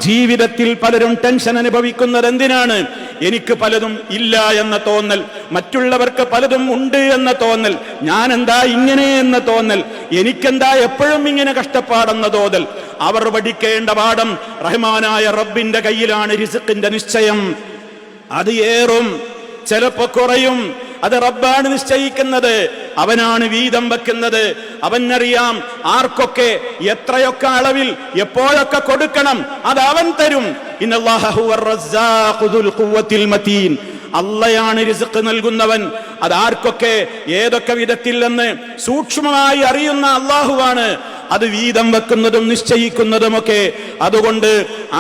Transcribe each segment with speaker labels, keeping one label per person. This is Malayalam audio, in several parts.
Speaker 1: ജീവിതത്തിൽ പലരും ടെൻഷൻ അനുഭവിക്കുന്നത് എന്തിനാണ്? എനിക്ക് പലതും ഇല്ല എന്ന തോന്നൽ, മറ്റുള്ളവർക്ക് പലതും ഉണ്ട് എന്ന തോന്നൽ, ഞാൻ എന്താ ഇങ്ങനെ എന്ന തോന്നൽ, എനിക്കെന്താ എപ്പോഴും ഇങ്ങനെ കഷ്ടപ്പാടെന്ന തോന്നൽ. അവർ പഠിക്കേണ്ട പാഠം റഹ്മാനായ റബ്ബിന്റെ കയ്യിലാണ് റിസ്ഖിന്റെ നിശ്ചയം. അത് ഏറും, ചിലപ്പോ കുറയും, അത് റബ്ബാണ് നിശ്ചയിക്കുന്നത്. അവനാണ് വീതം വെക്കുന്നത്. അവനറിയാം ആർക്കൊക്കെ എത്രയൊക്കെ അളവിൽ എപ്പോഴൊക്കെ കൊടുക്കണം, അത് അവൻ തരും. ഇന്നല്ലാഹ ഹുവർ റസ്സാഖു ദുൽ ഖുവ്വത്തിൽ മതീൻ. അള്ളയാണ് റിസ്ഖ് നൽകുന്നവൻ. അതാർക്കൊക്കെ ഏതൊക്കെ വിധത്തിൽ എന്ന് സൂക്ഷ്മമായി അറിയുന്ന അള്ളാഹുവാണ് അത് വീതം വെക്കുന്നതും നിശ്ചയിക്കുന്നതുമൊക്കെ. അതുകൊണ്ട്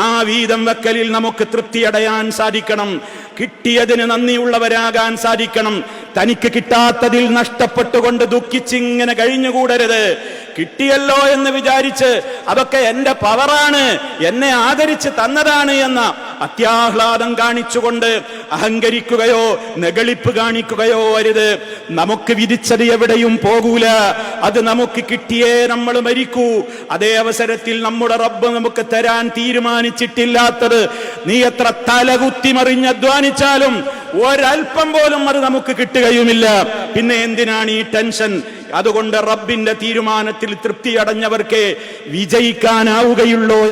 Speaker 1: ആ വീതം വെക്കലിൽ നമുക്ക് തൃപ്തിയടയാൻ സാധിക്കണം, കിട്ടിയതിന് നന്ദിയുള്ളവരാകാൻ സാധിക്കണം. തനിക്ക് കിട്ടാത്തതിൽ നഷ്ടപ്പെട്ടുകൊണ്ട് ദുഃഖിച്ചിങ്ങനെ കഴിഞ്ഞുകൂടരുത്. കിട്ടിയല്ലോ എന്ന് വിചാരിച്ച് അതൊക്കെ എന്റെ പവറാണ്, എന്നെ ആദരിച്ച് തന്നതാണ് എന്ന അത്യാഹ്ലാദം കാണിച്ചുകൊണ്ട് അഹങ്കരിക്കുകയോ നെഗളിപ്പ് കാണിക്കുകയോ അരുത്. നമുക്ക് വിധിച്ചത് എവിടെയും പോകൂല. അത് നമുക്ക് കിട്ടിയേ നമ്മൾ മരിക്കൂ. അതേ അവസരത്തിൽ നമ്മുടെ റബ്ബ് നമുക്ക് തരാൻ തീരുമാനിച്ചിട്ടില്ലാത്തത് നീ എത്ര തലകുത്തി മറിഞ്ഞ് അധ്വാനിച്ചാലും ഒരൽപ്പം പോലും അത് നമുക്ക് കിട്ടുകയുമില്ല. പിന്നെ എന്തിനാണ് ഈ ടെൻഷൻ? അതുകൊണ്ട് റബ്ബിന്റെ തീരുമാനത്തിൽ തൃപ്തിയടഞ്ഞവർക്ക് വിജയിക്കാനാവുകയുള്ളൂ.